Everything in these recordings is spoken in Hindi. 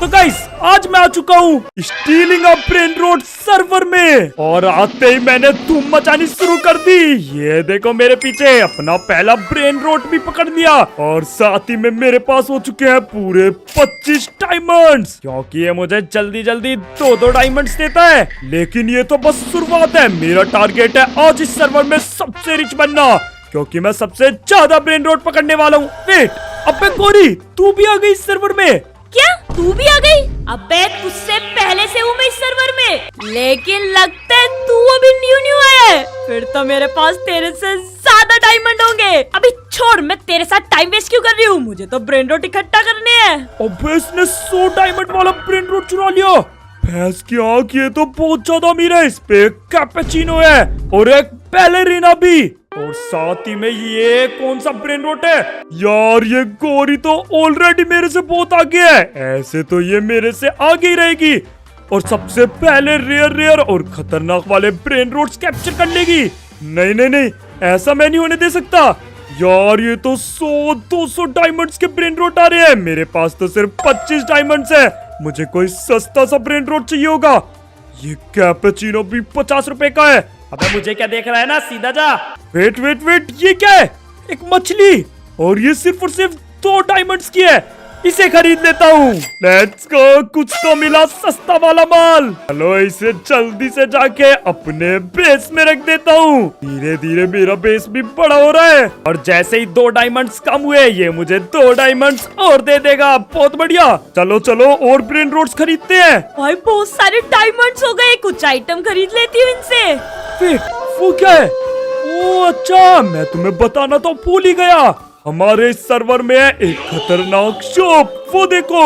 तो गाइस आज मैं आ चुका हूँ stealing a brain rot server में और आते ही मैंने धूम मचानी शुरू कर दी। ये देखो मेरे पीछे अपना पहला ब्रेन रोट भी पकड़ लिया और साथ ही में मेरे पास हो चुके हैं पूरे 25 डायमंड्स, क्योंकि ये मुझे जल्दी जल्दी दो डायमंड्स देता है। लेकिन ये तो बस शुरुआत है, मेरा टारगेट है आज इस सर्वर में सबसे रिच बनना, क्योंकि मैं सबसे ज्यादा ब्रेन रोट पकड़ने वाला हूँ। वेट, अबे गोरी तू भी आ गई इस सर्वर में? क्या तू भी आ गई? अबे तुझसे पहले से हूँ मैं इस सर्वर में, लेकिन लगता है तू अभी न्यू है। फिर तो मेरे पास तेरे से ज्यादा डायमंड होंगे। अभी छोड़, मैं तेरे साथ टाइम वेस्ट क्यों कर रही हूँ, मुझे तो ब्रेन रोट इकट्ठा करने हैं। अबे इसने 100 डायमंड वाला ब्रेन रोट चुरा लिया। भैंस की आंख, ये तो बहुत ज्यादा अमीर है। इस पे कैपेचिनो है और एक बैलेरिना भी, और साथ ही में ये कौन सा ब्रेन रोट है यार? ये गोरी तो ऑलरेडी मेरे से बहुत आगे है, ऐसे तो ये मेरे से आगे ही रहेगी और सबसे पहले रेयर और खतरनाक वाले ब्रेन रोट्स कैप्चर कर लेगी। नहीं नहीं नहीं, ऐसा मैं नहीं होने दे सकता यार। ये तो 100-200 डायमंड्स के ब्रेन रोट आ रहे हैं, मेरे पास तो सिर्फ 25 डायमंड्स है। मुझे कोई सस्ता सा ब्रेन रोट चाहिए होगा। ये कैपेचिनो भी 50 रुपए का है। अबे मुझे क्या देख रहा है ना, सीधा जा। वेट, ये क्या है? एक मछली, और ये सिर्फ और सिर्फ 2 डायमंड्स की है। इसे खरीद लेता हूँ। लेट्स गो, कुछ तो मिला सस्ता वाला माल। चलो इसे जल्दी से जाके अपने बेस में रख देता हूँ। धीरे धीरे मेरा बेस भी बड़ा हो रहा है और जैसे ही 2 डायमंड्स कम हुए ये मुझे 2 डायमंड्स और दे देगा। बहुत बढ़िया, चलो और ब्रेन रोट्स खरीदते हैं। भाई बहुत सारे डायमंड्स हो गए, कुछ आइटम खरीद लेती हूँ इनसे। वो क्या है? ओ अच्छा, मैं तुम्हें बताना तो भूल ही गया। हमारे इस सर्वर में है एक खतरनाक शॉप, वो देखो,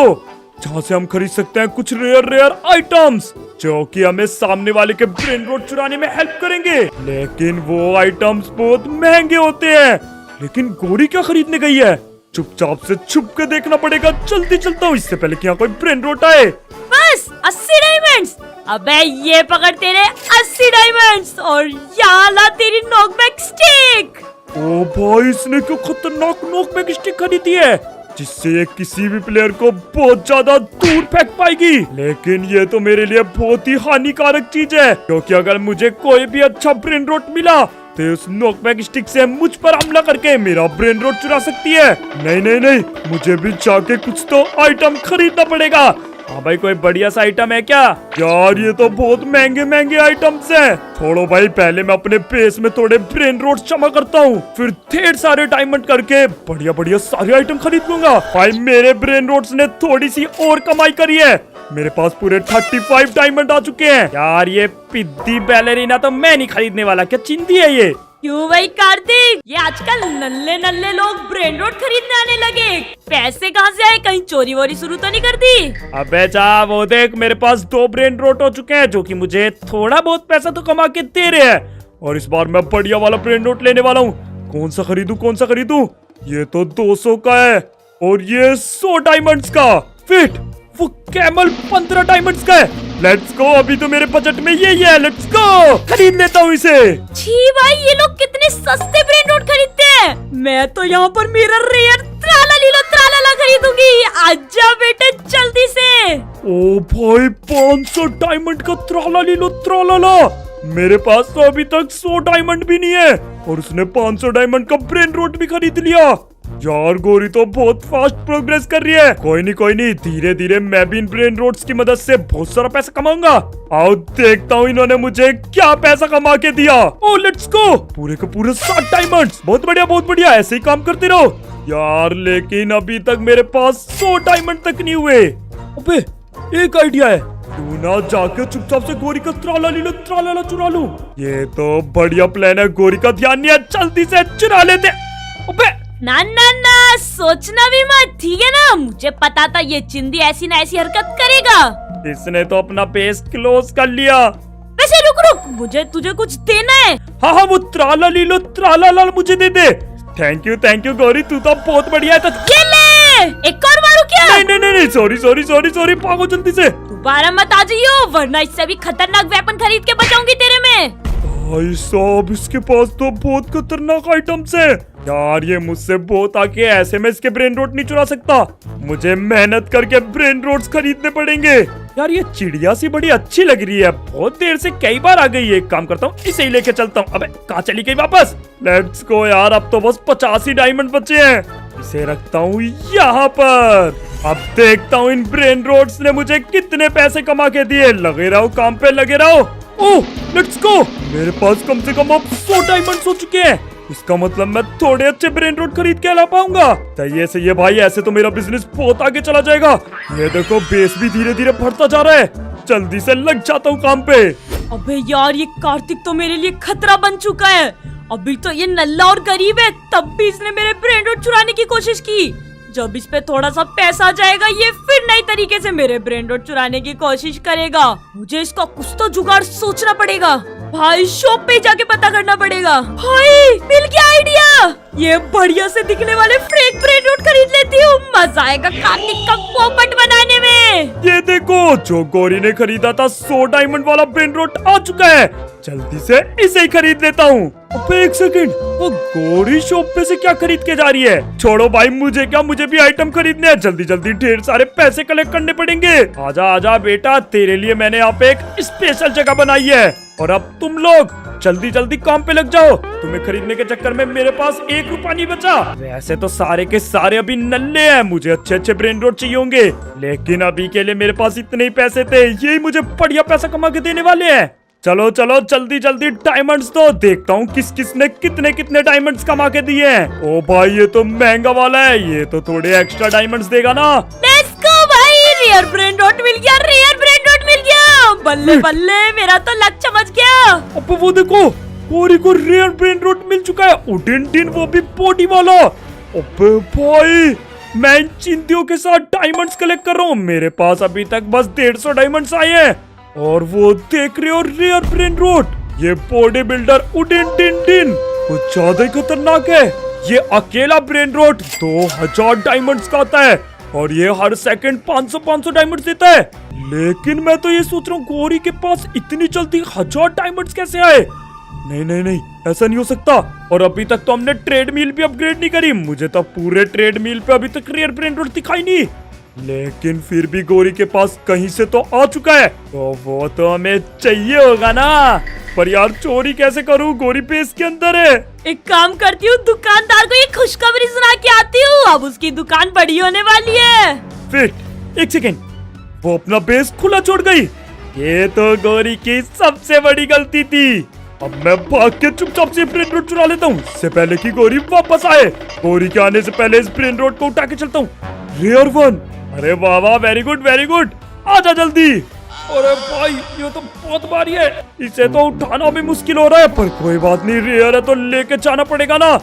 जहाँ से हम खरीद सकते हैं कुछ रेयर आइटम्स जो कि हमें सामने वाले के ब्रेन रोट चुराने में हेल्प करेंगे। लेकिन वो आइटम्स बहुत महंगे होते हैं। लेकिन गोरी क्या खरीदने गई है? चुपचाप से छुप के देखना पड़ेगा। जल्दी चलता हूँ इससे पहले कि यहाँ कोई ब्रेन रोट आए। बस 80 डायमंड्स। अबे ये पकड़ तेरे 80 डायमंड्स और यहाँ ला तेरी नॉकबैक स्टिक। ओ भाई, इसने क्यों खतरनाक नॉकबैक स्टिक खरीदी है जिससे ये किसी भी प्लेयर को बहुत ज्यादा दूर फेंक पाएगी। लेकिन ये तो मेरे लिए बहुत ही हानिकारक चीज है, क्योंकि अगर मुझे कोई भी अच्छा ब्रेन रोट मिला तो उस नॉकबैक स्टिक से मुझ पर हमला करके मेरा ब्रेन रोट चुरा सकती है। नहीं, मुझे भी जाके कुछ तो आइटम खरीदना पड़ेगा। हाँ भाई, कोई बढ़िया सा आइटम है क्या? यार ये तो बहुत महंगे आइटम्स हैं। छोड़ो भाई, पहले मैं अपने बेस में थोड़े ब्रेन रोट्स जमा करता हूँ, फिर ढेर सारे डायमंड करके बढ़िया सारे आइटम खरीद लूंगा। भाई मेरे ब्रेन रोट्स ने थोड़ी सी और कमाई करी है, मेरे पास पूरे 35 डायमंड आ चुके हैं। यार ये पिद्दी बैलेरिना तो मैं नहीं खरीदने वाला। क्या चिंदी है ये? क्यों भाई कार्तिक, ये आजकल नल्ले लोग ब्रेन रोट खरीदने आने लगे। पैसे कहाँ से आए? कहीं चोरी वोरी शुरू तो नहीं कर दी? अबे जा, वो देख, मेरे पास 2 ब्रेन रोट हो चुके हैं जो कि मुझे थोड़ा बहुत पैसा तो कमा के दे रहे हैं। और इस बार मैं बढ़िया वाला ब्रेन रोट लेने वाला हूँ। कौन सा खरीदूं? ये तो 200 का है और ये 100 डायमंड्स का। फिट, वो कैमल 15 डायमंड्स का है। लेट्स गो, अभी तो मेरे बजट में यही है। लेट्स गो, खरीद लेता हूँ इसे। छी भाई, ये लोग कितने सस्ते ब्रेन रोट खरीदते हैं। मैं तो यहाँ पर मेरा रेयर त्राला खरीदूंगी। आजा बेटे जल्दी से। ओ भाई, 500 डायमंड का त्राला। मेरे पास तो अभी तक 100 डायमंड भी नहीं है और उसने 500 डायमंड का ब्रेन रोट भी खरीद लिया। यार गोरी तो बहुत फास्ट प्रोग्रेस कर रही है। कोई नहीं, धीरे धीरे मैं भी इन ब्रेन रोट्स की मदद से बहुत सारा पैसा कमाऊंगा। आओ देखता हूँ इन्होंने मुझे क्या पैसा कमा के दिया। ओ लेट्स गो, पूरे के पूरे 60 डायमंड्स। बहुत बढ़िया, ऐसे ही काम करते रहो यार। लेकिन अभी तक मेरे पास 100 डायमंड तक नहीं हुए। अबे एक आइडिया है, क्यों ना जाके चुपचाप से गोरी का त्राला चुरा लूं। ये तो बढ़िया प्लान है। गोरी का ध्यान नहीं है, जल्दी से चुरा लेते। अबे ना सोचना भी मत, ठीक है ना? मुझे पता था ये चिंदी ऐसी ना ऐसी हरकत करेगा। इसने तो अपना बेस क्लोज कर लिया। वैसे रुक, मुझे तुझे कुछ देना है। हाँ, वो त्राला मुझे दे दे। थैंक यू गौरी, तू तो बहुत बढ़िया है। तो ये ले, एक और मारू क्या? नहीं, सॉरी, भागो जल्दी से। दोबारा मत आ जाइयो, वरना इससे भी खतरनाक वेपन खरीद के बचाऊंगी तेरे में। भाई साहब इसके पास तो बहुत खतरनाक आइटम्स है यार। ये मुझसे बहुत आगे, ऐसे में इसके ब्रेन रोट नहीं चुरा सकता। मुझे मेहनत करके ब्रेन रोट्स खरीदने पड़ेंगे। यार ये चिड़िया सी बड़ी अच्छी लग रही है, बहुत देर से कई बार आ गई है। एक काम करता हूँ, इसे ही लेके चलता हूँ। अबे कहाँ चली गई वापस? लेट्स गो यार, अब तो बस 50 ही डायमंड बचे हैं। इसे रखता हूँ यहाँ पर। अब देखता हूँ इन ब्रेन रोट्स ने मुझे कितने पैसे कमा के दिए। लगे रहो काम पे, लगे रहो। ओह लेट्स गो, मेरे पास कम से कम अब 100 डायमंड्स हो चुके हैं। इसका मतलब मैं थोड़े अच्छे ब्रेन रोट खरीद के ला पाऊंगा। सही है भाई, ऐसे तो मेरा बिजनेस बहुत आगे चला जाएगा। ये देखो बेस भी धीरे धीरे बढ़ता जा रहा है। जल्दी से लग जाता हूँ काम पे। अबे यार ये कार्तिक तो मेरे लिए खतरा बन चुका है। अभी तो ये नल्ला और गरीब है, तब भी इसने मेरे ब्रेन रोट चुराने की कोशिश की। जब इस पे थोड़ा सा पैसा आ जाएगा, ये फिर नई तरीके से मेरे ब्रेन रोट चुराने की कोशिश करेगा। मुझे इसका कुछ तो जुगाड़ सोचना पड़ेगा। भाई शॉप पे जाके पता करना पड़ेगा। भाई मिल गया आइडिया, ये बढ़िया से दिखने वाले फेक ब्रेन रोट खरीद लेती हूँ। मजा आएगा कार्तिक का पोपट बनाने में। ये देखो, जो गौरी ने खरीदा था 100 डायमंड वाला ब्रेन रोट आ चुका है। जल्दी से इसे ही खरीद लेता हूँ। अबे एक सेकंड, वो गौरी शॉप पे से क्या खरीद के जा रही है? छोड़ो भाई, मुझे क्या, मुझे भी आइटम खरीदने हैं। जल्दी जल्दी ढेर सारे पैसे कलेक्ट करने पड़ेंगे। आजा आजा बेटा, तेरे लिए मैंने यहाँ पे एक स्पेशल जगह बनाई है। और अब तुम लोग जल्दी जल्दी काम पे लग जाओ। तुम्हें खरीदने के चक्कर में मेरे पास 1 रुपया नहीं बचा। वैसे तो सारे के सारे अभी नल्ले हैं, मुझे अच्छे अच्छे ब्रेन रोट चाहिए होंगे, लेकिन अभी के लिए मेरे पास इतने ही पैसे थे। यही मुझे बढ़िया पैसा कमा के देने वाले हैं। चलो चलो जल्दी जल्दी डायमंड्स दो, देखता हूँ किस किस ने कितने कितने डायमंड्स कमा के दिए हैं। ओ भाई ये तो महंगा वाला है, ये तो थोड़े एक्स्ट्रा डायमंड्स देगा ना। लेट्स गो भाई, रेयर ब्रेन रोट मिल गया, रेयर ब्रेन रोट मिल गया। बल्ले बल्ले, मेरा तो लक समझ गया। अब वो देखो, गौरी को रेयर ब्रेन रोट मिल चुका है, उडिन टिन, वो भी बॉडी वाला। अबे भाई, मैं इन चिंटियों के साथ डायमंड्स कलेक्ट कर रहा हूँ। मेरे पास अभी तक बस 150 डायमंड्स आए हैं। और वो देख रहे हो रेयर ब्रेन रोट, ये बॉडी बिल्डर उडिन टिन टिन कुछ ज्यादा ही खतरनाक है। ये अकेला ब्रेन रोट 2000 डायमंड्स का आता है और ये हर सेकंड 500 डायमंड्स देता है। लेकिन मैं तो ये सोच रहा हूँ, गौरी के पास इतनी जल्दी 1000 डायमंड्स कैसे आए? नहीं नहीं नहीं, ऐसा नहीं हो सकता। और अभी तक तो हमने ट्रेडमिल भी अपग्रेड नहीं करी, मुझे तो पूरे ट्रेडमिल पे अभी तक रेयर ब्रेन रोट दिखाई नहीं। लेकिन फिर भी गौरी के पास कहीं से तो आ चुका है, तो वो तो हमें चाहिए होगा ना। पर यार चोरी कैसे करूँ, गौरी बेस के अंदर है। एक काम करती हूँ, दुकानदार को ये खुशखबरी सुना के आती हूँ। अब उसकी दुकान बड़ी होने वाली है। फिर एक सेकेंड, वो अपना बेस खुला छोड़ गई। ये तो गौरी की सबसे बड़ी गलती थी। अब मैं भाग के चुपचाप से ब्रेन रोट चुरा लेता हूँ, इससे पहले कि गौरी वापस आए। गौरी के आने से पहले इस ब्रेन रोट को उठा के चलता हूँ। रेयर 1, अरे वाह वाह, वेरी गुड वेरी गुड, आजा जल्दी। अरे भाई ये तो बहुत भारी है, इसे तो उठाना भी मुश्किल हो रहा है, पर कोई बात नहीं, रेयर है तो लेके जाना पड़ेगा ना।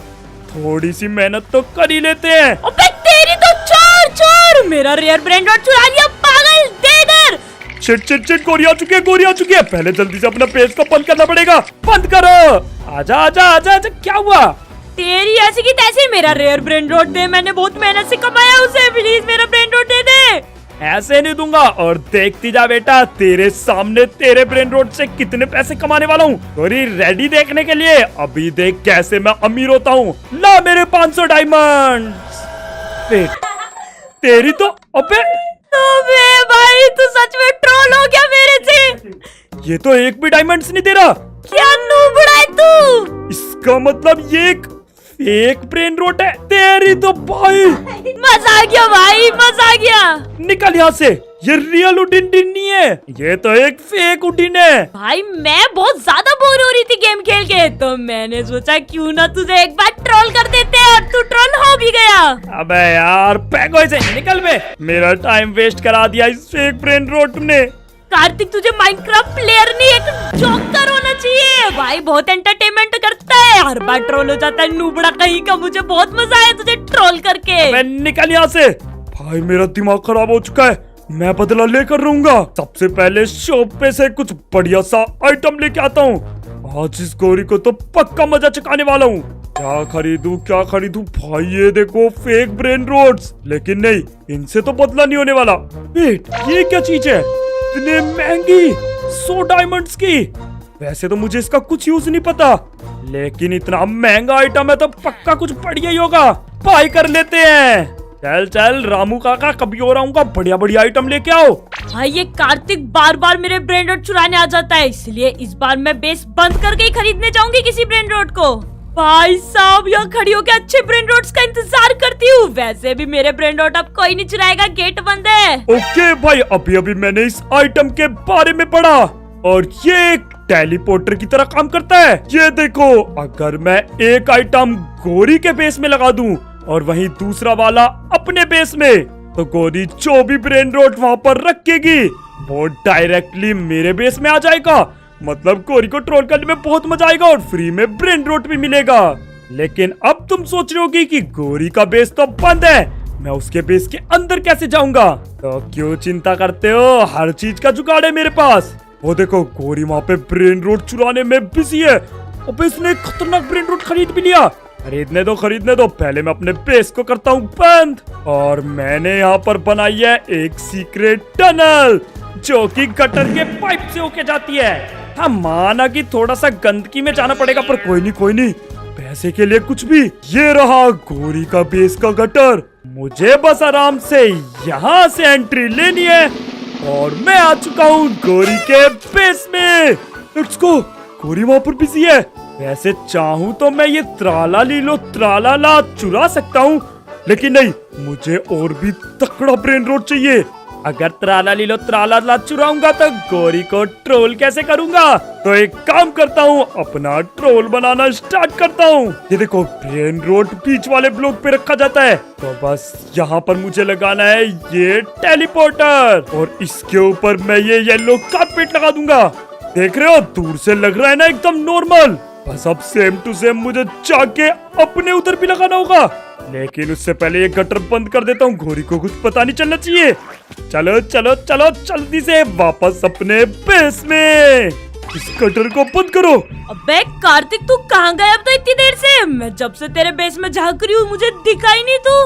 थोड़ी सी मेहनत तो कर ही लेते हैं। अबे तेरी तो चोर चोर, मेरा रेयर ब्रेन रोट चुरा लिया पागल, दे इधर। चिट गौरी आ चुकी है, गौरी आ चुकी है। पहले जल्दी से अपना पेज को बंद करना पड़ेगा। बंद करो, आजा आजा आजा आजा। क्या हुआ? तेरी ऐसी की तैसी, मेरा रेयर ब्रेन रोट दे, मैंने बहुत मेहनत से कमाया उसे, प्लीज मेरा ब्रेन रोट दे दे। ऐसे नहीं दूंगा, और देखती जा बेटा, तेरे सामने तेरे ब्रेन रोट से कितने पैसे कमाने वाला हूँ। गौरी रेडी देखने के लिए? अभी देख कैसे मैं अमीर होता हूँ। ला मेरे 500 डायमंड। तेरी तो अबे भाई तू सच में ट्रोल हो गया मेरे से। ये तो एक भी डायमंड्स नहीं दे रहा। क्या नूबड़ा है तू? इसका मतलब ये एक फेक ब्रेन रोट है। तेरी तो भाई, मजा आ गया भाई, मजा आ गया। निकल यहाँ से, ये रियल उडिन टिन नहीं है, ये तो एक फेक उडिन है। भाई मैं बहुत ज्यादा बोर हो रही थी गेम खेल के, तो मैंने सोचा क्यों ना तुझे एक बार ट्रोल कर देते हैं, और तू ट्रोल हो भी गया। अबे यार पैगो से निकल बे, मेरा टाइम वेस्ट करा दिया इस फेक ब्रेन रोट ने। कार्तिक तुझे माइनक्राफ्ट प्लेयर नहीं एक जोकर होना चाहिए। भाई बहुत एंटरटेनमेंट करता है, हर बार ट्रोल हो जाता है नूबड़ा कहीं का। मुझे बहुत मजा आया तुझे ट्रोल करके। मैं निकल यहाँ से। भाई मेरा दिमाग खराब हो चुका है, मैं बदला लेकर रहूंगा। सबसे पहले शॉप पे से कुछ बढ़िया सा आइटम लेके आता हूँ। आज इस गौरी को तो पक्का मजा चकाने वाला हूँ। क्या खरीदूं क्या खरीदूं? भाई ये देखो फेक ब्रेन रोट्स, लेकिन नहीं, इनसे तो बदला नहीं होने वाला। वेट, ये क्या चीज है इतने महंगी? 100 डायमंड्स की। वैसे तो मुझे इसका कुछ यूज नहीं पता, लेकिन इतना महंगा आइटम है तो पक्का कुछ बढ़िया ही होगा। बाय कर लेते हैं। चल चल रामू काका, कभी और आऊंगा, बढ़िया बढ़िया आइटम लेके आओ। भाई ये कार्तिक बार बार मेरे ब्रेन रोट चुराने आ जाता है, इसलिए इस बार मैं बेस बंद करके ही खरीदने जाऊंगी किसी ब्रेन रोट को। भाई साहब यहाँ खड़ी होकर अच्छे ब्रेन रोट्स का इंतजार करती हूँ। वैसे भी मेरे ब्रेन रोट अब कोई नहीं चुराएगा, गेट बंद है। ओके भाई, अभी अभी मैंने इस आइटम के बारे में पढ़ा और ये एक टेलीपोर्टर की तरह काम करता है। ये देखो, अगर मैं एक आइटम गोरी के बेस में लगा दूं और वहीं दूसरा वाला अपने बेस में, तो गोरी जो भी ब्रेन रोट वहाँ पर रखेगी वो डायरेक्टली मेरे बेस में आ जाएगा। मतलब गोरी को ट्रोल करने में बहुत मजा आएगा और फ्री में ब्रेन रोट भी मिलेगा। लेकिन अब तुम सोच रहे होगी कि गोरी का बेस तो बंद है, मैं उसके बेस के अंदर कैसे जाऊंगा? तो क्यों चिंता करते हो, हर चीज का जुगाड़ है मेरे पास। वो देखो, गोरी वहाँ पे ब्रेन रोट चुराने में बिजी है। अब इसने खतरनाक ब्रेन रोट खरीद भी लिया। खरीदने दो, पहले मैं अपने बेस को करता हूँ बंद। और मैंने यहाँ पर बनाई है एक सीक्रेट टनल जो कि गटर के पाइप से होके जाती है। हाँ, माना कि थोड़ा सा गंदगी में जाना पड़ेगा, पर कोई नहीं, पैसे के लिए कुछ भी। ये रहा गोरी का बेस का गटर, मुझे बस आराम से यहाँ से एंट्री लेनी है और मैं आ चुका हूँ गोरी के बेस में। Let's go. गोरी वहाँ पर बिजी है। वैसे चाहूँ तो मैं ये त्राला लीलो त्राला चुरा सकता हूँ, लेकिन नहीं, मुझे और भी तकड़ा ब्रेन रोट चाहिए। अगर त्राला लीलो त्राला चुराऊंगा तो गोरी को ट्रोल कैसे करूंगा? तो एक काम करता हूँ, अपना ट्रोल बनाना स्टार्ट करता हूँ। ये देखो, ब्रेन रोट बीच वाले ब्लॉक पे रखा जाता है, तो बस यहाँ पर मुझे लगाना है ये टेलीपोर्टर और इसके ऊपर मैं ये येलो कारपेट लगा दूंगा। देख रहे हो, दूर से लग रहा है ना एकदम नॉर्मल। बस अब सेम टू सेम मुझे जाके अपने उधर भी लगाना होगा, लेकिन उससे पहले ये गटर बंद कर देता हूँ, गोरी को कुछ पता नहीं चलना चाहिए। चलो चलो चलो जल्दी से वापस अपने बेस में। इस गटर को बंद करो। अबे कार्तिक, तू कहाँ गया अब तो इतनी देर से? मैं जब से तेरे बेस में झांक रही हूँ, मुझे दिखाई नहीं तू।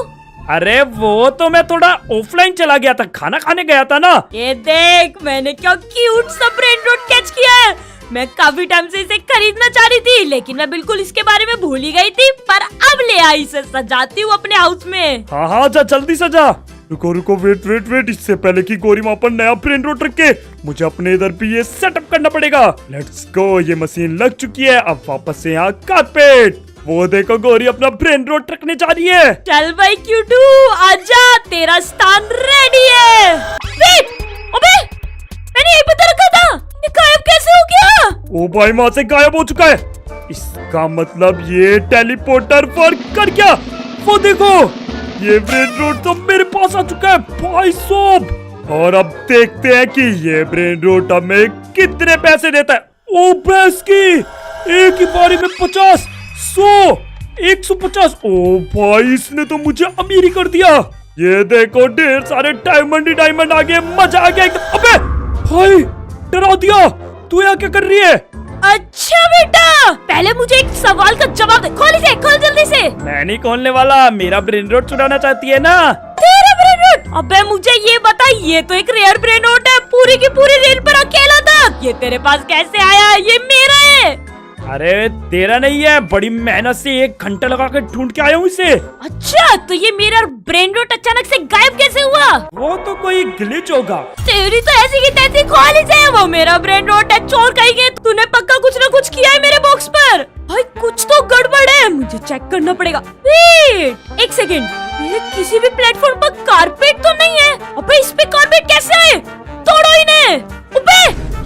अरे वो तो मैं थोड़ा ऑफलाइन चला गया था, खाना खाने गया था ना। ये देख, मैंने क्या क्यूट सा ब्रेन रोट कैच किया है। मैं काफी टाइम से इसे खरीदना चाह रही थी, लेकिन मैं बिल्कुल इसके बारे में भूल ही गई थी, पर अब ले आई, इसे सजाती हूँ अपने हाउस में। हाँ, जा जल्दी सजा। रुको, वेट, इससे पहले कि गोरी वहाँ पर नया ब्रेन रोट रखे, मुझे अपने इधर भी ये सेटअप करना पड़ेगा। Let's go. ये मशीन लग चुकी है, अब वापस से यहाँ कारपेट। वो देखो, गोरी अपना ब्रेन रोट रखने जा रही है। चल भाई क्यूटू, आजा, तेरा स्थान रेडी है। वेट, अबे मैंने यहीं पे तो रखा था, ये गायब कैसे हो गया? ओ भाई, वहाँ से गायब हो चुका है। इसका मतलब ये टेलीपोर्टर वर्क कर गया। वो देखो, ये ब्रेन रोट तो मेरे पास आ चुका है भाई साहब। और अब देखते हैं कि ये ब्रेन रोट हमें कितने पैसे देता है। ओ भैंस की, एक ही बारी में 50, 100, 150। ओ भाई, इसने तो मुझे अमीर ही कर दिया। ये देखो, ढेर सारे डायमंड ही डायमंड आ गए, मजा आ गया एकदम। अबे भाई, डरा दिया। तू यहाँ क्या कर रही है? अच्छा बेटा, पहले मुझे एक सवाल का जवाब दे। खोल इसे, खोल जल्दी से। मैं नहीं खोलने वाला, मेरा ब्रेन रोट चुराना चाहती है ना? तेरा ब्रेन रोट? अबे मुझे ये बता, ये तो एक रेयर ब्रेन रोट है, पूरी की पूरी रेल पर अकेला था। ये तेरे पास कैसे आया? ये मेरा है। अरे तेरा नहीं है, बड़ी मेहनत से 1 घंटा लगा कर ढूंढ के आया हूँ इसे। अच्छा, तो ये मेरा ब्रेन रोट अचानक से गायब कैसे हुआ? वो तो कोई ग्लिच होगा। तेरी तो ऐसी की तैसी ख्वाहिश है, वो मेरा ब्रेन रोट है। चोर कहीं गए, तूने पक्का कुछ ना कुछ किया है मेरे बॉक्स पर। भाई कुछ तो गड़बड़ है, मुझे चेक करना पड़ेगा। वेट, एक सेकेंड, मेरे किसी भी प्लेटफॉर्म पर कारपेट तो नहीं है। अबे इस पे कारपेट कैसे आए? तोड़ो इन्हें। अबे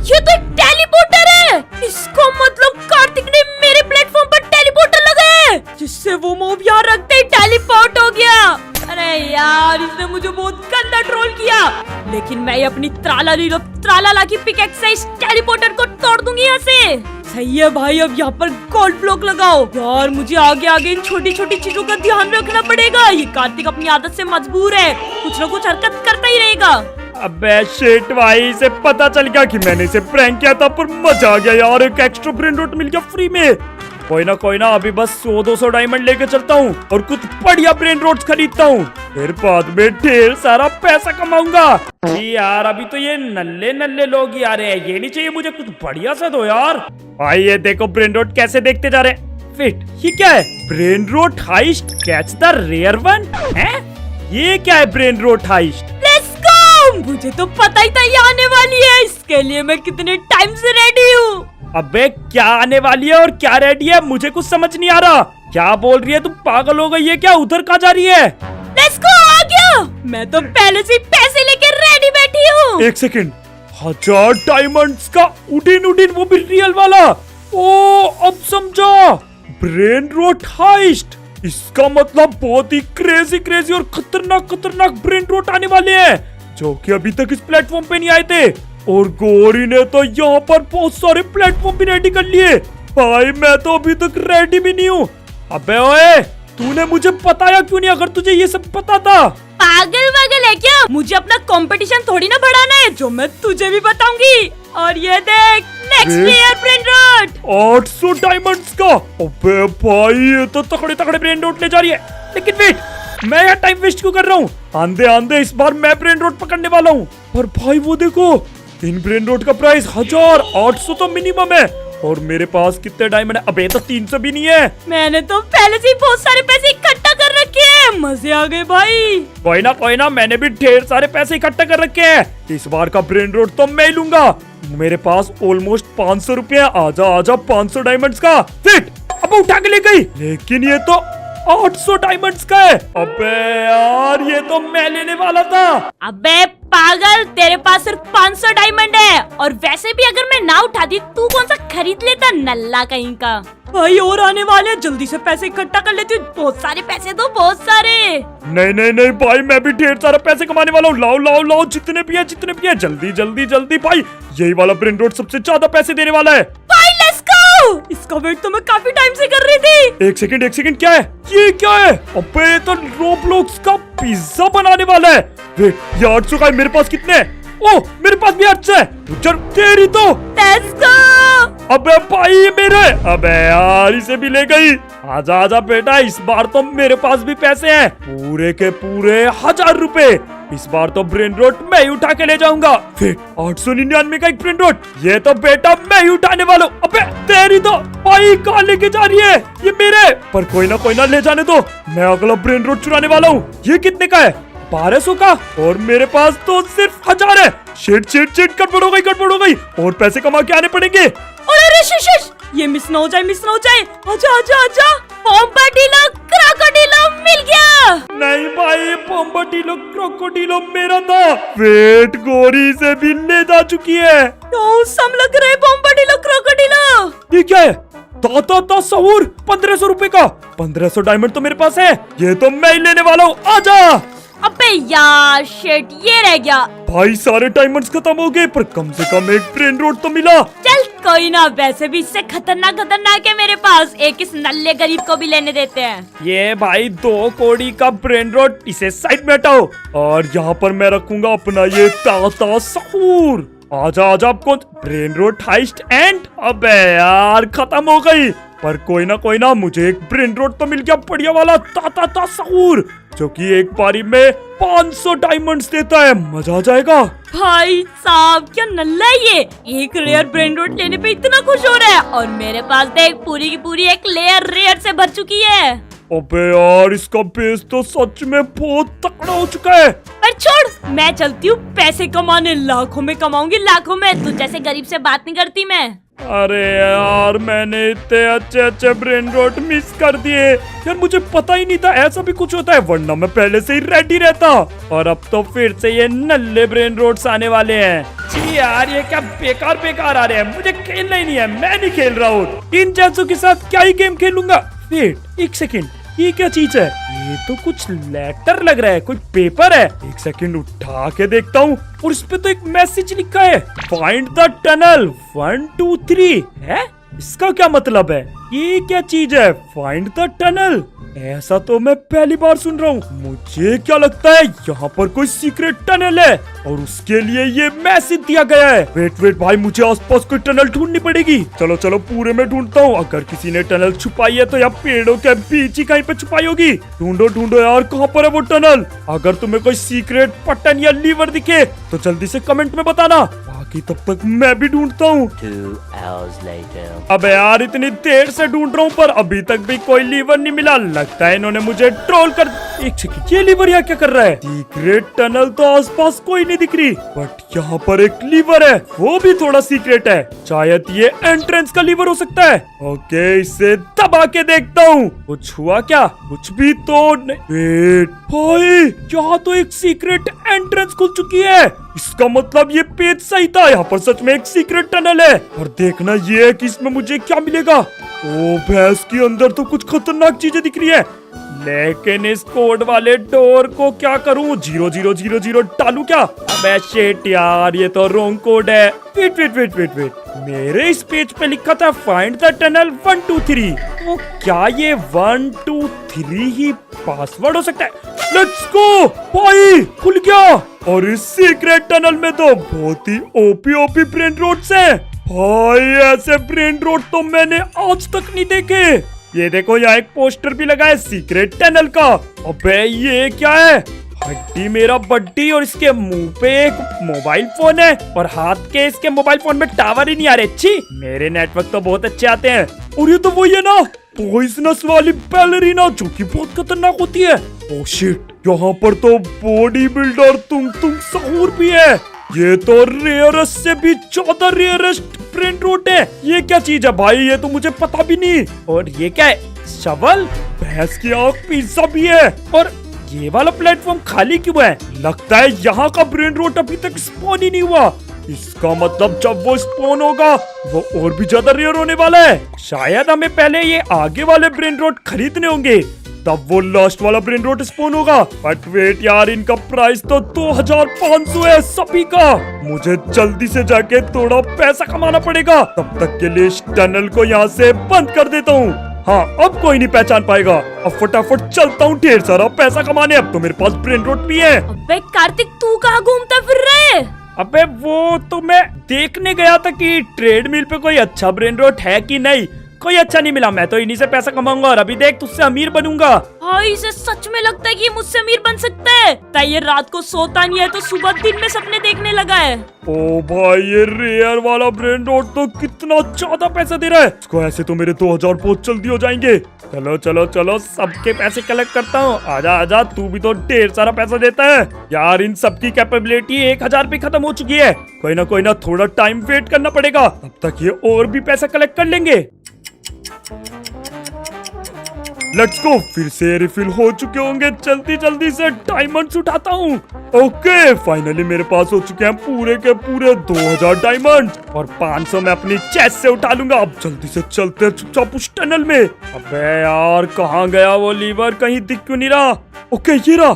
ये तो एक टेलीपोर्टर है। इसका मतलब कार्तिक ने मेरे प्लेटफॉर्म पर टेलीपोर्टर लगाया है, जिससे वो मूव यहाँ रखते ही टेलीपोर्ट हो गया। अरे यार, इसने मुझे बहुत गंदा ट्रोल किया, लेकिन मैं अपनी त्राला की पिकैक्स से इस टेलीपोर्टर को तोड़ दूंगी यहाँ से। सही है भाई, अब यहाँ पर गोल्ड ब्लॉक लगाओ। यार मुझे आगे इन छोटी छोटी चीजों का ध्यान रखना पड़ेगा। ये कार्तिक अपनी आदत से मजबूर है, कुछ ना कुछ हरकत करता ही रहेगा। अबे शिट भाई, इसे पता चल गया कि मैंने इसे प्रैंक किया था, पर मजा आ गया यार। एक एक्स्ट्रा ब्रेन रोट मिल गया फ्री में। कोई ना अभी बस 100-200 डायमंड लेके चलता हूँ और कुछ बढ़िया ब्रेन रोड्स खरीदता हूँ, फिर बाद में ढेर सारा पैसा कमाऊंगा। जी यार अभी तो ये नल्ले नल्ले लोग ही आ रहे हैं, ये नहीं चाहिए मुझे, कुछ बढ़िया सा दो यार। भाई ये देखो ब्रेन रोड कैसे देखते जा रहे हैं। वेट ये क्या है? Brain road heist catch the rare one है? ये क्या है brain road heist? Let's go. मुझे तो पता ही था ये आने वाली है, इसके लिए मैं कितने टाइम से रेडी हूँ। अबे क्या आने वाली है और क्या रेडी है, मुझे कुछ समझ नहीं आ रहा। क्या बोल रही है, तुम पागल हो गई है क्या? उधर कहाँ जा रही है? लेट्स गो, आ गया। मैं तो पहले से पैसे लेके रेडी बैठी हूँ। एक सेकंड, 1000 डायमंड्स का उडिन उडिन, वो भी रियल वाला। ओ अब समझा, ब्रेन रोड हाइस्ट, इसका मतलब बहुत ही क्रेजी और खतरनाक ब्रेन रोड आने वाले हैं जो कि अभी तक इस प्लेटफॉर्म पे नहीं आए थे। और गौरी ने तो यहाँ पर बहुत सारे प्लेटफॉर्म भी रेडी कर लिए। भाई मैं तो अभी तक रेडी भी नहीं हूँ। अबे ओए, तूने मुझे बताया क्यों नहीं? अगर तुझे ये सब पता था। पागल है क्या? मुझे अपना कंपटीशन थोड़ी ना बढ़ाना है, जो मैं तुझे भी बताऊंगी। और ये देख, next layer brain road 800 diamonds का। अबे भाई ये तो तगड़े ब्रेन रोड ले जा रही है। लेकिन वेट, मैं यहाँ टाइम वेस्ट क्यों कर रहा हूँ? आंधे इस बार मैं ब्रेन रोड पकड़ने वाला हूँ। और भाई वो देखो, इन ब्रेन रोड का प्राइस 1800 तो मिनिमम है। और मेरे पास कितने डायमंड है? अबे तो 300 भी नहीं है। मैंने तो पहले से ही बहुत सारे पैसे इकट्ठा कर रखे हैं, मजे आ गए भाई। कोई ना मैंने भी ढेर सारे पैसे इकट्ठा कर रखे हैं। इस बार का ब्रेन रोड तो मैं ही लूंगा। मेरे पास ऑलमोस्ट 500 रुपए। आजा 500 डायमंड्स का। फिट अब उठा के ले गई, लेकिन ये तो 800 डायमंड्स का है। अबे यार ये तो मैं लेने वाला था। अबे पागल, तेरे पास सिर्फ 500 डायमंड है, और वैसे भी अगर मैं ना उठाती तू कौन सा खरीद लेता, नल्ला कहीं का। भाई और आने वाले, जल्दी से पैसे इकट्ठा कर लेती हूँ। बहुत सारे पैसे दो, बहुत सारे। नहीं भाई, मैं भी ढेर सारा पैसे कमाने वाला हूँ। लाओ जितने भी है जल्दी भाई। यही वाला ब्रेन रोड सबसे ज्यादा पैसे देने वाला है। भाई लेट्स गो। इसका वेट तो मैं काफी टाइम से कर रही थी। एक सेकंड, क्या है ये? क्या है? अबे ये तो रोब्लॉक्स का पिज्जा बनाने वाला है। वेट, ये 800 का है। मेरे पास कितने हैं? ओ मेरे पास भी 800 है। तेरी तो। Let's go. अबे भाई ये मेरे। अबे यार इसे भी ले गई। आजा बेटा, इस बार तो मेरे पास भी पैसे हैं, पूरे के पूरे 1000 रुपए। इस बार तो ब्रेन रोड मैं ही उठा के ले जाऊंगा। फिर 899 का एक ब्रेन रोड, ये तो बेटा मैं ही उठाने वाला हूँ। अबे तेरी तो। भाई कहाँ लेके जा रही है ये मेरे? पर कोई ना ले जाने दो, मैं अगला ब्रेन रोड चुराने वाला हूँ। ये कितने का है? 1200 का। और मेरे पास तो सिर्फ 1000 है। शिट गड़बड़ हो गई। और पैसे कमा के आने पड़ेंगे। अरे शिश, ये मिस ना हो जाए। आजा पोम्पाडिलो क्रोकोडिलो मिल गया। नहीं भाई, पोम्पाडिलो क्रोकोडिलो मेरा था। वेट, गोरी से भी ले जा चुकी है। तो सम लग रहे पोम्पाडिलो क्रोकोडिलो। ये क्या है? ता सहूर 1500 रुपए का। 1500 डायमंड तो मेरे पास है, ये तो मैं ही लेने वाला हूँ। आजा। अबे यार शिट, ये रह गया। भाई सारे डायमंड्स खत्म हो गए, पर कम से कम एक ब्रेन रोड तो मिला। चल कोई ना, वैसे भी इससे खतरनाक है मेरे पास। एक इस नल्ले गरीब को भी लेने देते हैं। ये भाई 2 कौड़ी का ब्रेन रोड, इसे साइड में हटाओ। और यहाँ पर मैं रखूंगा अपना ये ताता सहूर। आजा आपको ब्रेन रोड हाइस्ट एंड। अबे यार खत्म हो गई, पर कोई ना मुझे एक ब्रेन रोड तो मिल गया, बढ़िया वाला ताता सहूर, जो कि एक बारी में 500 डायमंड्स देता है। मजा आ जाएगा। भाई साहब क्या नल्ला है ये, एक रेयर ब्रेन रोड लेने पे इतना खुश हो रहा है, और मेरे पास देख पूरी की पूरी एक लेयर रेयर से भर चुकी है। अबे यार इसका बेस तो सच में बहुत तगड़ा हो चुका है। पर छोड़, मैं चलती हूँ पैसे कमाने। लाखों में कमाऊंगी, लाखों में। तू जैसे गरीब से बात नहीं करती मैं। अरे यार मैंने इतने अच्छे ब्रेन रोड मिस कर दिए यार, मुझे पता ही नहीं था ऐसा भी कुछ होता है, वरना मैं पहले से ही रेडी रहता। और अब तो फिर से ये नल्ले ब्रेन रोड्स आने वाले हैं। जी यार ये क्या बेकार आ रहे हैं, मुझे खेलना ही नहीं है, मैं नहीं खेल रहा हूँ। इन चैंसों के साथ क्या ही गेम खेलूंगा। वेट एक सेकेंड, ये क्या चीज है? ये तो कुछ लेटर लग रहा है, कोई पेपर है। एक सेकंड उठा के देखता हूँ, और इस पे तो एक मैसेज लिखा है, फाइंड द टनल 1 2 3 है। इसका क्या मतलब है? ये क्या चीज है? फाइंड द टनल ऐसा तो मैं पहली बार सुन रहा हूँ। मुझे क्या लगता है यहाँ पर कोई सीक्रेट टनल है और उसके लिए ये मैसेज दिया गया है। वेट वेट भाई, मुझे आसपास कोई टनल ढूंढनी पड़ेगी। चलो चलो पूरे में ढूंढता हूँ। अगर किसी ने टनल छुपाई है तो या पेड़ों के बीच ही कहीं पे छुपाई होगी। ढूंढो ढूंढो यार, कहाँ पर है वो टनल। अगर तुम्हें कोई सीक्रेट बटन या लीवर दिखे तो जल्दी से कमेंट में बताना, बाकी तब तक मैं भी ढूंढता हूँ। 2 hours later. अबे यार, इतनी देर से ढूंढ रहा हूँ पर अभी तक भी कोई लीवर नहीं मिला। लगता है इन्होंने मुझे ट्रोल कर। एक सेकंड, ये लीवर यहाँ क्या कर रहा है? सीक्रेट टनल तो आसपास कोई नहीं दिख रही, बट यहाँ पर एक लीवर है, वो भी थोड़ा सीक्रेट है। शायद ये एंट्रेंस का लीवर हो सकता है। ओके, इसे दबा के देखता हूँ। कुछ हुआ क्या? कुछ भी तो नहीं। वेट भाई, यहाँ तो एक सीक्रेट एंट्रेंस खुल चुकी है। इसका मतलब ये पेज सही था, यहाँ पर सच में एक सीक्रेट टनल है। और देखना ये है कि इसमें मुझे क्या मिलेगा। ओ भैंस, के अंदर तो कुछ खतरनाक चीजें दिख रही है, लेकिन इस कोड वाले डोर को क्या करूं? 0000 डालू क्या? अबे शिट यार, ये तो रॉन्ग कोड है। Wait wait wait wait wait, मेरे इस पेज पे लिखा था फाइंड द टनल 123। तो क्या ये 123 ही पासवर्ड हो सकता है? लेट्स गो भाई, खुल गया। और इस सीक्रेट टनल में तो बहुत ही ओपी ब्रेन रोड्स हैं। भाई ऐसे ब्रेन रोड तो मैंने आज तक नहीं देखे। ये देखो, यहाँ एक पोस्टर भी लगा है सीक्रेट टनल का। अबे ये क्या है? हड्डी मेरा बड्डी, और इसके मुंह पे एक मोबाइल फोन है और हाथ के इसके मोबाइल फोन में टावर ही नहीं आ रहे। छी, मेरे नेटवर्क तो बहुत अच्छे आते हैं। और ये तो वही है ना, पॉइजनस वाली बैलरीना, जो कि बहुत खतरनाक होती है। ओह शिट, यहाँ पर तो बॉडी बिल्डर तुम सहूर भी है। ये तो रेयरेस्ट से भी ज्यादा रेयरेस्ट ब्रेन रोट है। ये क्या चीज है भाई? ये तो मुझे पता भी नहीं। और ये क्या है? शवल, भैंस की आंख, पिज्जा भी है। और ये वाला प्लेटफॉर्म खाली क्यों है? लगता है यहाँ का ब्रेन रोट अभी तक स्पॉन ही नहीं हुआ। इसका मतलब जब वो स्पॉन होगा वो और भी ज्यादा रेयर होने वाला है। शायद हमें पहले ये आगे वाले ब्रेन रोट खरीदने होंगे, तब वो लास्ट वाला ब्रेन रोट स्पॉन होगा। बट वेट यार, इनका प्राइस तो 2500 है सभी का। मुझे जल्दी से जाके थोड़ा पैसा कमाना पड़ेगा। तब तक के लिए इस टनल को यहाँ से बंद कर देता हूँ। हाँ, अब कोई नहीं पहचान पाएगा। अब फटाफट चलता हूँ ढेर सारा पैसा कमाने। अब तो मेरे पास ब्रेन रोट भी है। अबे कार्तिक, तू कहाँ घूमता फिर रहा है? अबे वो तो मैं देखने गया था कि ट्रेडमिल पे कोई अच्छा ब्रेन रोट है कि नहीं। कोई अच्छा नहीं मिला। मैं तो इन्हीं से पैसा कमाऊंगा और अभी देख तुझसे अमीर बनूंगा। भाई, इसे सच में लगता है कि ये मुझसे अमीर बन सकता है। ताकि ये रात को सोता नहीं है तो सुबह दिन में सपने देखने लगा है। ओ भाई, ये रेयर वाला ब्रेन रोट तो कितना ज्यादा पैसा दे रहा है। इसको ऐसे तो मेरे 2000 बहुत जल्दी हो जाएंगे। चलो चलो चलो, सबके पैसे कलेक्ट करता हूँ। आजा आजा, तू भी तो ढेर सारा पैसा देता है यार। इन सबकी कैपेबिलिटी 1000 पे खत्म हो चुकी है। कोई ना थोड़ा टाइम वेट करना पड़ेगा, तब तक ये और भी पैसा कलेक्ट कर लेंगे। लेट्स गो, फिर से रिफिल हो चुके होंगे। जल्दी से डायमंड्स उठाता हूँ। ओके, फाइनली मेरे पास हो चुके हैं पूरे के पूरे 2000 डायमंड और 500 मैं अपनी चेस्ट से उठा लूंगा। अब जल्दी से चलते हैं चुपचाप उस टनल में। अबे यार, कहाँ गया वो लीवर? कहीं दिख क्यों नहीं रहा? ओके, ये रहा।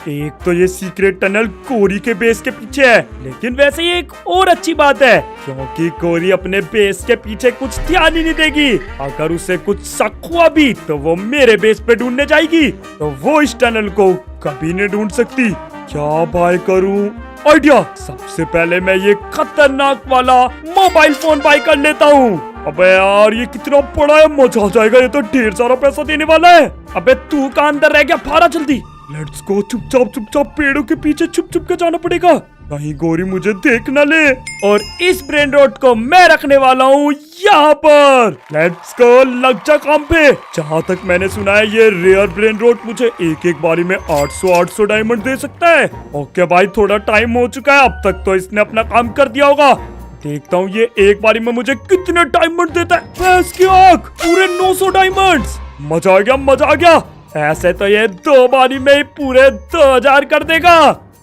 एक तो ये सीक्रेट टनल कोरी के बेस के पीछे है, लेकिन वैसे ये एक और अच्छी बात है क्योंकि कोरी अपने बेस के पीछे कुछ ध्यान ही नहीं देगी। अगर उसे कुछ शक हुआ भी तो वो मेरे बेस पे ढूंढने जाएगी, तो वो इस टनल को कभी नहीं ढूंढ सकती। क्या बाय करूं? आइडिया, सबसे पहले मैं ये खतरनाक वाला मोबाइल फोन बाय कर लेता हूँ। अबे यार, ये कितना बड़ा है, मजा आ जाएगा। ये तो ढेर सारा पैसा देने वाला है। अबे तू कहाँ अंदर रह गया? फारा जल्दी। लेट्स गो, चुपचाप पेड़ों के पीछे छुप के जाना पड़ेगा, कहीं गोरी मुझे देख न ले। और इस ब्रेन रोट को मैं रखने वाला हूँ यहाँ पर। लेट्स गो, लग जा काम पे। जहाँ तक मैंने सुना है ये रेयर ब्रेन रोट मुझे एक बारी में 800 डायमंड दे सकता है। ओके भाई, थोड़ा टाइम हो चुका है। अब तक तो इसने अपना काम कर दिया होगा। देखता हूँ ये एक बारी में मुझे कितने डायमंड देता है। भैंस की आंख, पूरे 900 डायमंड्स। मजा आ गया। ऐसे तो ये 2 बारी में ही पूरे 2000 कर देगा।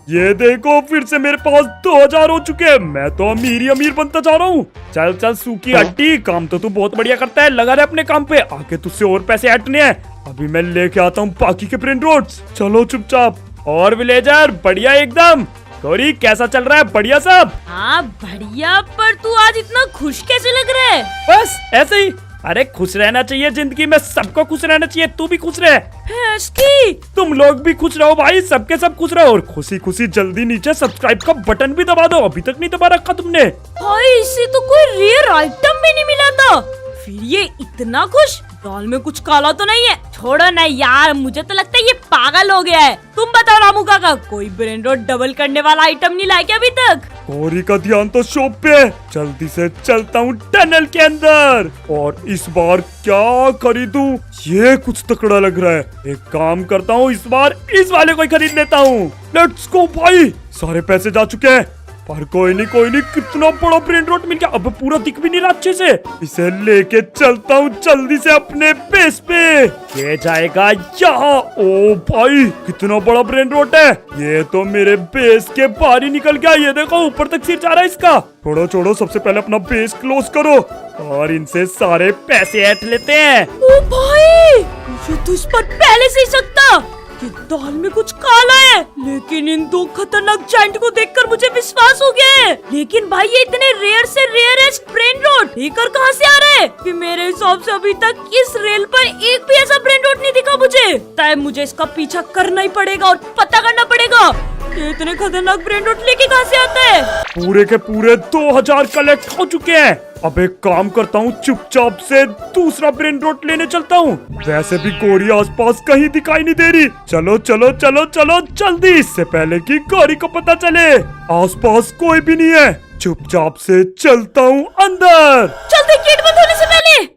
ये देखो, फिर से मेरे पास 2000 हो चुके हैं। मैं तो अमीर बनता जा रहा हूँ। चल सूखी हड्डी, काम तो तू बहुत बढ़िया करता है। लगा रहे अपने काम पे, आके तुझसे और पैसे हटने हैं। अभी मैं लेके आता हूँ बाकी के ब्रेन रोट्स। चलो चुपचाप। और विलेजर, बढ़िया एकदम। गौरी, कैसा चल रहा है? बढ़िया सब? हाँ बढ़िया, पर तू आज इतना खुश कैसे लग रहा है? बस ऐसे ही। अरे खुश रहना चाहिए जिंदगी में, सबको खुश रहना चाहिए, तू भी खुश रह। भैंस की तुम लोग भी खुश रहो भाई, सबके सब खुश रहो और खुशी खुशी जल्दी नीचे सब्सक्राइब का बटन भी दबा दो, अभी तक नहीं दबा रखा तुमने। भाई इसे तो कोई रेयर आइटम भी नहीं मिला था, फिर ये इतना खुश। दाल में कुछ काला तो नहीं है? छोड़ो ना यार, मुझे तो लगता है ये पागल हो गया है। तुम बताओ रामू काका, कोई ब्रेन रोट डबल करने वाला आइटम नहीं लाया क्या अभी तक? गौरी का ध्यान तो शॉप पे है, जल्दी से चलता हूँ टनल के अंदर और इस बार क्या खरीदूं? ये कुछ तकड़ा लग रहा है, एक काम करता हूँ इस बार इस वाले को ही खरीद लेता हूँ। लेट्स गो भाई, सारे पैसे जा चुके हैं पर कोई नहीं, कितना बड़ा ब्रेन रोट मिल गया। अब पूरा दिख भी नहीं रहा अच्छे से, इसे लेके चलता हूँ जल्दी से अपने बेस पे। ये जाएगा यहाँ। ओ भाई कितना बड़ा ब्रेन रोट है, ये तो मेरे बेस के बाहर ही निकल गया। ये देखो ऊपर तक सिर जा रहा है इसका। छोड़ो सबसे पहले अपना बेस क्लोज करो और इनसे सारे पैसे ऐंठ लेते हैं। ओ भाई ये तो इस पर पहले से ही सकता, ये दाल में कुछ काला है, लेकिन इन दो खतरनाक जायंट को देखकर मुझे विश्वास हो गया है। लेकिन भाई ये इतने रेयर से रेयरेस्ट ब्रेन रोट लेकर कहाँ से आ रहे हैं? कि मेरे हिसाब से अभी तक इस रेल पर एक भी ऐसा ब्रेन रोट नहीं दिखा मुझे। तय मुझे इसका पीछा करना ही पड़ेगा और पता करना पड़ेगा ये इतने खतरनाक ब्रेन रोट लेके कहाँ से आता है। पूरे के पूरे 2000 कलेक्ट हो चुके हैं। अब एक काम करता हूँ, चुपचाप से दूसरा ब्रेन रोट लेने चलता हूँ। वैसे भी गौरी आसपास कहीं दिखाई नहीं दे रही। चलो जल्दी, इससे पहले कि गौरी को पता चले। आसपास कोई भी नहीं है, चुपचाप से चलता हूँ अंदर। जल्दी गेट बंद होने से पहले।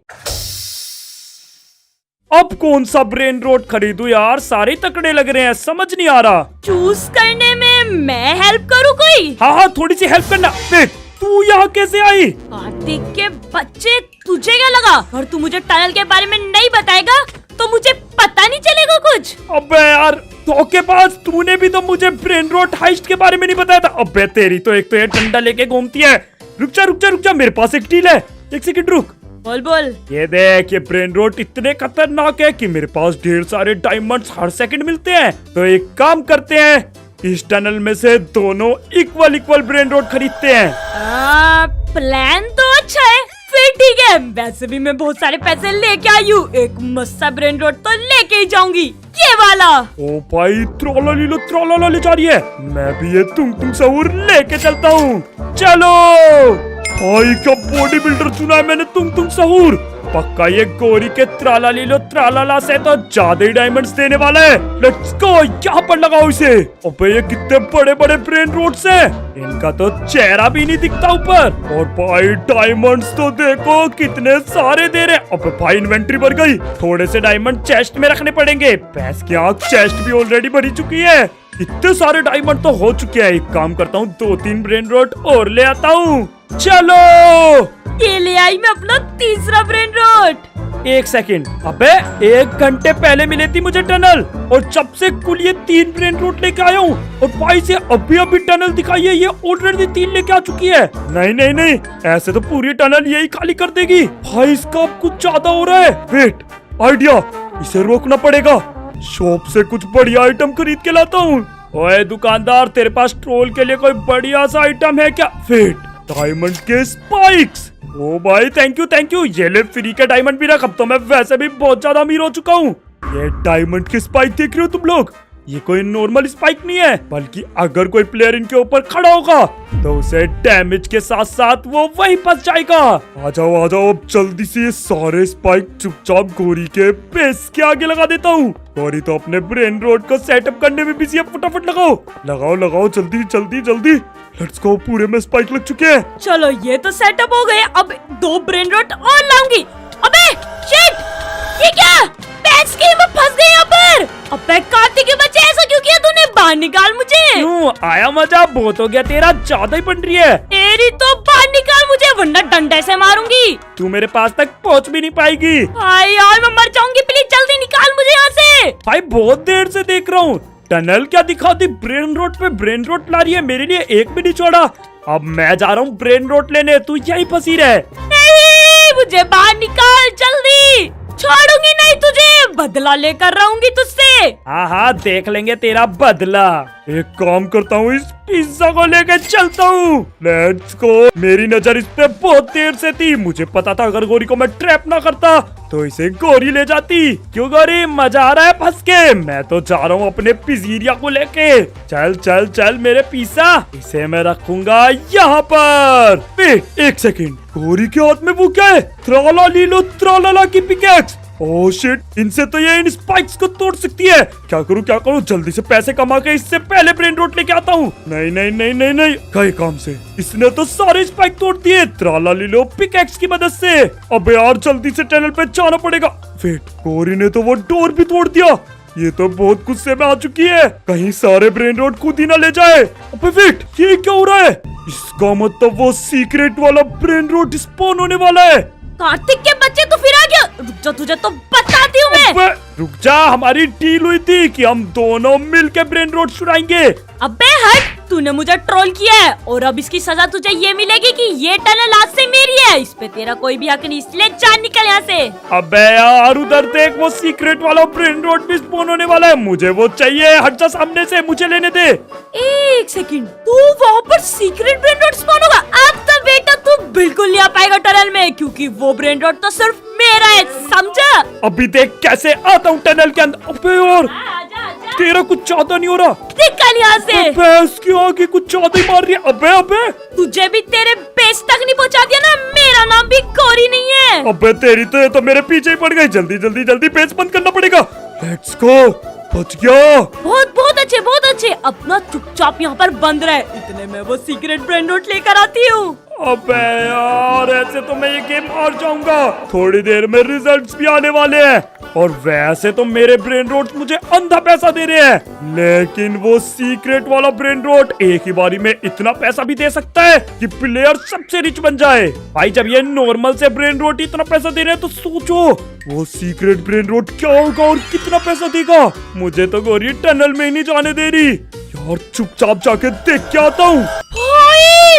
अब कौन सा ब्रेन रोट खरीदूं यार, सारे तकड़े लग रहे हैं, समझ नहीं आ रहा। चूज करने में मैं हेल्प करूँ कोई? हाँ थोड़ी सी हेल्प करना। देख तू यहाँ कैसे आई? कार्तिक के बच्चे, तुझे क्या लगा? और तू मुझे टनल के बारे में नहीं बताएगा तो मुझे पता नहीं चलेगा कुछ। अबे यार धोखेबाज, तूने भी तो मुझे ब्रेन रोट हाइस्ट के बारे में नहीं बताया था। अबे तेरी तो एक तो ये डंडा लेके घूमती है। रुक जा, मेरे पास एक डील है, एक सेकंड रुक। बोल। ये देख, ये ब्रेन रोट इतने खतरनाक है कि मेरे पास ढेर सारे डायमंड्स हर सेकंड मिलते हैं। तो एक काम करते हैं, इस टनल में से दोनों इक्वल ब्रेन रोट खरीदते हैं। प्लान तो अच्छा है, फिर ठीक है। वैसे भी मैं बहुत सारे पैसे लेके आई हूँ, एक मस्त सा ब्रेन रोट तो लेके ही जाऊंगी, ये वाला। ओ भाई त्रॉला ले जा रही है, मैं भी ये तुम सहूर लेके चलता हूँ। चलो भाई, क्या बॉडी बिल्डर चुना है मैंने, तुम सहूर। पक्का ये गौरी के त्राला से तो ज्यादा ही डायमंड्स देने वाला है। लेट्स गो, यहाँ पर लगाओ इसे। अबे ये कितने बड़े ब्रेन रोड्स हैं, इनका तो चेहरा भी नहीं दिखता ऊपर। और भाई डायमंड्स तो देखो कितने सारे दे रहे। अबे भाई इन्वेंट्री भर गई, थोड़े से डायमंड चेस्ट में रखने पड़ेंगे। भैंस की आँख चेस्ट भी ऑलरेडी भरी चुकी है, इतने सारे डायमंड तो हो चुके हैं। एक काम करता हूँ, 2-3 ब्रेन रोट और ले आता हूँ। चलो ये ले आई मैं अपना तीसरा ब्रेन रोट। एक सेकंड, अबे 1 घंटे पहले मिले थी मुझे टनल और जब से कुल ये 3 ब्रेन रोट लेके आया हूँ और भाई से अभी टनल दिखाई है, ये ऑलरेडी 3 लेके आ चुकी है। नहीं, ऐसे तो पूरी टनल यही खाली कर देगी। भाई इसका अब कुछ ज्यादा हो रहा है। वेट, आइडिया, इसे रोकना पड़ेगा। शॉप से कुछ बढ़िया आइटम खरीद के लाता हूँ। ओए दुकानदार, तेरे पास ट्रोल के लिए कोई बढ़िया सा आइटम है क्या? वेट, डायमंड के स्पाइक्स। ओ भाई थैंक यू, ये ले फ्री के डायमंड भी रख। अब तो मैं वैसे भी बहुत ज्यादा अमीर हो चुका हूँ। ये डायमंड के स्पाइक देख रहे हो तुम लोग, ये कोई नॉर्मल स्पाइक नहीं है, बल्कि अगर कोई प्लेयर इनके ऊपर खड़ा होगा तो उसे डैमेज के साथ साथ वो वहीं फंस जाएगा। आ जाओ अब जल्दी से ये सारे स्पाइक चुपचाप गौरी के बेस के आगे लगा देता हूँ। गौरी तो अपने ब्रेन रोड को सेटअप करने में बिजी है, फटाफट लगाओ जल्दी। लेट्स गो, पूरे में स्पाइक लग चुके हैं। चलो ये तो सेटअप हो गए, अब 2 ब्रेन रोट और लाऊंगी। अबे शिट, ये क्या? पैस की मैं फंस गई यहाँ पर। अबे कार्तिक के बच्चे, ऐसा क्यों किया तूने? बाहर निकाल मुझे। क्यों आया मजा? बहुत हो गया तेरा, ज्यादा ही बन रही है। तेरी तो बाहर निकाल मुझे, वरना डंडे से मारूंगी। तू मेरे पास तक पहुँच भी नहीं पाएगी। हाय यार मैं मर जाऊंगी, प्लीज जल्दी निकाल मुझे यहाँ से। भाई बहुत देर से देख रहा हूँ, टनल क्या दिखाती, ब्रेन रोड पे ब्रेन रोड ला रही है, मेरे लिए एक भी नहीं छोड़ा। अब मैं जा रहा हूँ ब्रेन रोड लेने, तू यहीं फंसी रहे। नहीं, मुझे बाहर निकाल जल्दी, छोड़ूंगी नहीं तुझे, बदला लेकर रहूंगी तुझसे। हाँ हाँ, देख लेंगे तेरा बदला। एक काम करता हूँ, इस पिज्जा को लेके चलता हूँ। Let's go. मेरी नजर इस पे बहुत देर से थी, मुझे पता था अगर गोरी को मैं ट्रैप ना करता तो इसे गोरी ले जाती। क्यों गोरी, मजा आ रहा है फंस के? मैं तो जा रहा हूँ अपने पिजीरिया को लेके। चल चल चल मेरे पिज्जा, इसे मैं रखूंगा यहाँ पर। एक सेकंड, गोरी के हाथ में वो क्या है? त्राला लीलो त्राला की पिकैक्स। ओह शिट, इनसे तो ये इन स्पाइक्स को तोड़ सकती है। क्या करूं, जल्दी से पैसे कमा के इससे पहले ब्रेन रोट लेके आता हूँ। नहीं नहीं नहीं नहीं नहीं, कई काम से इसने तो सारे स्पाइक तोड़ दिए त्राला लीलो पिकैक्स की मदद से। अब यार जल्दी से टनल पे जाना पड़ेगा। वेट, गोरी ने तो वो डोर भी तोड़ दिया। ये तो बहुत गुस्से में आ चुकी है, कहीं सारे ब्रेन रोट खुद ही ना ले जाए। अबे वेट, ये क्या हो रहा है? इसका मतलब वो सीक्रेट वाला ब्रेन रोट स्पॉन होने वाला है। कार्तिक के बच्चे तो फिर आ गया। रुक जा, तुझे तो बताती हूँ मैं। रुक जा, हमारी डील हुई थी कि हम दोनों मिलके ब्रेन रोट छुड़ाएंगे। अबे हट, तूने मुझे ट्रोल किया है और अब इसकी सजा तुझे ये मिलेगी कि ये टनल आज से मेरी है। इस पे तेरा कोई भी हक नहीं, इसलिए जान निकल यहाँ से। अबे यार उधर देख, वो सीक्रेट वाला ब्रेन रोट भी स्पॉन होने वाला है। मुझे वो चाहिए, हट जा सामने से, मुझे लेने दे। एक सेकंड, तू वहाँ पर सीक्रेट ब्रेन रोट स्पॉन होगा? अब तो बेटा तू बिल्कुल नहीं आ पाएगा टनल में, क्योंकि वो ब्रेन रोट तो सिर्फ मेरा है, समझा? अभी देख कैसे आता हूँ टनल के अंदर। अबे यार तेरा कुछ ज्यादा नहीं हो रहा। निकल यहाँ से। भैंस की आगे कुछ ज्यादा ही मार रही है। अबे अबे, तुझे भी तेरे बेस तक नहीं पहुँचा दिया ना, मेरा नाम भी गौरी नहीं है। अबे तेरी तो मेरे पीछे ही पड़ गई। जल्दी जल्दी जल्दी बेस बंद करना पड़ेगा। लेट्स गो, बच गया। बहुत बहुत अच्छे, बहुत अच्छे। अपना चुपचाप यहाँ पर बंद रहे, इतने में वो सीक्रेट ब्रेन नोट लेकर आती हूँ। अबे यार ऐसे तो मैं ये गेम हार जाऊंगा। थोड़ी देर में रिजल्ट्स भी आने वाले हैं और वैसे तो मेरे ब्रेन रोट मुझे अंधा पैसा दे रहे हैं, लेकिन वो सीक्रेट वाला ब्रेन रोट एक ही बारी में इतना पैसा भी दे सकता है कि प्लेयर सबसे रिच बन जाए। भाई जब ये नॉर्मल से ब्रेन रोट इतना पैसा दे रहे हैं तो सोचो वो सीक्रेट ब्रेन रोट क्या होगा और कितना पैसा देगा। मुझे तो गोरी टनल में ही नहीं जाने दे रही यार, चुपचाप जाके देख के आता हूँ।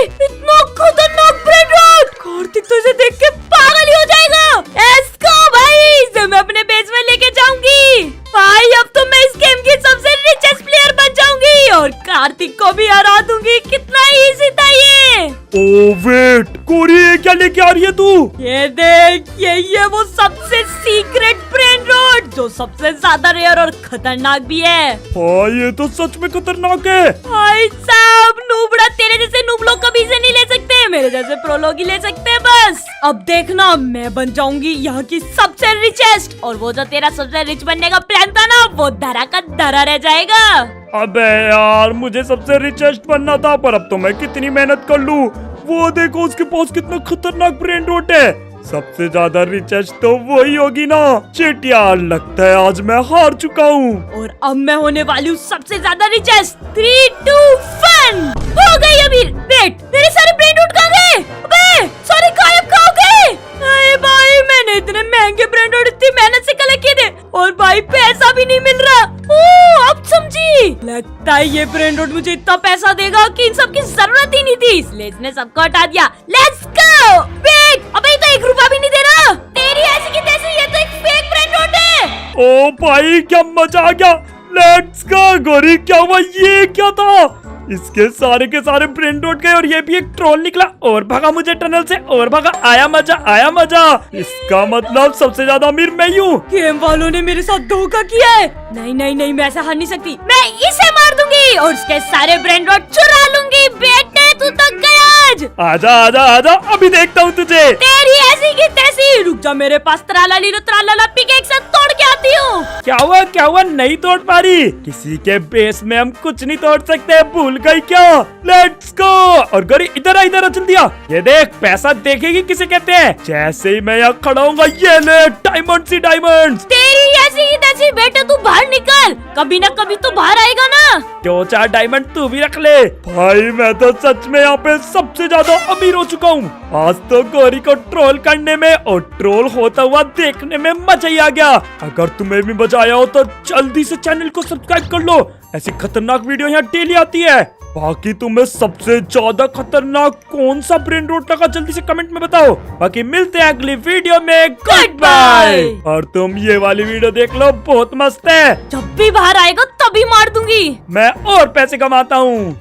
इतना खतरनाक ब्रेन रोट, कार्तिक तो इसे देख के पागल ही हो जाएगा। इसको भाई, इसे मैं अपने बेस में लेके जाऊंगी। भाई अब तो मैं इस गेम की सबसे रिचेस्ट प्लेयर बन जाऊंगी और कार्तिक को भी हरा दूंगी। कितना इजी था ये। ओ वेट, कोरी क्या लेके आ रही है तू? ये देख, ये वो सबसे सीक्रेट ब्रेन रोट जो सबसे ज्यादा रेयर और खतरनाक भी है। हाँ ये तो सच में खतरनाक है। भाई साहब, नूबड़ा तेरे जैसे नूब लोग कभी से नहीं ले सकते, मेरे जैसे प्रो लोग ही ले सकते हैं बस। अब देखना, मैं बन जाऊंगी यहाँ की सबसे रिचेस्ट और वो जो तेरा सबसे रिच बनने का प्लान था ना, वो धरा का धरा रह जाएगा। अबे यार मुझे सबसे रिचेस्ट बनना था, पर अब तो मैं कितनी मेहनत कर लूं। वो देखो उसके पास कितना खतरनाक ब्रेन रोट है। सबसे ज्यादा रिचेस्ट तो वही होगी ना। चिट यार, लगता है आज मैं हार चुका हूँ और अब मैं होने वाली हूँ सबसे ज्यादा रिचेस्ट। 3, 2, 1 हो गई। अभी वेट, मेरे सारे ब्रेन रोट कहाँ गए? अबे सारे गायब कहाँ हो गए? अरे भाई, मैंने इतने महंगे ब्रेन रोट इतनी मेहनत से कलेक्ट किए थे और भाई पैसा भी नहीं मिल रहा। ओह अब समझी, लगता है ये ब्रेन रोट मुझे इतना पैसा देगा कि इन सब की जरूरत ही नहीं थी, इसलिए इसने सबको हटा दिया। Let's go. वेट, अबे तो 1 रुपया भी नहीं दे रहा। तेरी ऐसी की तैसी, ये तो एक फेक ब्रेन रोट है। ओ भाई क्या मजा आ गया। Let's go. गोरी क्या हुआ, ये क्या था? इसके सारे के सारे ब्रेन रोट गए और ये भी एक ट्रोल निकला और भागा मुझे टनल से और भागा। आया मजा, आया मजा। इसका मतलब सबसे ज्यादा अमीर मैं ही हूँ। गेम वालों ने मेरे साथ धोखा किया है। नहीं नहीं नहीं, मैं ऐसा हार नहीं सकती। मैं इसे मार दूंगी और उसके सारे ब्रेन रोट चुरा लूंगी। बेटे तू तो गया आज। आजा आजा आजा, अभी देखता हूँ तुझे। तेरी ऐसी की तैसी। रुक जा, मेरे पास त्राला लीलो त्राला पिक एक साथ तोड़ के आती हूँ। क्या हुआ, नहीं तोड़ पा रही? किसी के बेस में हम कुछ नहीं तोड़ सकते, भूल गई क्या? Let's go. और गोरी इधर आ जल्दी आ। ये देख, पैसा देखेगी किसे कहते हैं। जैसे ही मैं यहाँ खड़ा हूँगा, ये ले डायमंड्स ही डायमंड्स। तेरी ऐसी की तैसी। बेटे तू बाहर निकल, कभी ना कभी तो बाहर आएगा ना। 2-4 डायमंड तू भी रख ले। भाई मैं तो सच में यहाँ पे सबसे ज्यादा अमीर हो चुका हूँ। आज तो गोरी को ट्रोल करने में और ट्रोल होता हुआ देखने में मजा ही आ गया। अगर तुम्हें भी मजा आया हो तो जल्दी से चैनल को सब्सक्राइब कर लो, ऐसी खतरनाक वीडियो यहाँ डेली आती है। बाकी तुम्हें सबसे ज्यादा खतरनाक कौन सा ब्रेन रोट लगा, जल्दी से कमेंट में बताओ। बाकी मिलते हैं अगली वीडियो में, गुड बाय। और तुम ये वाली वीडियो देख लो, बहुत मस्त है। जब भी बाहर आएगा तभी मार दूंगी। मैं और पैसे कमाता हूँ।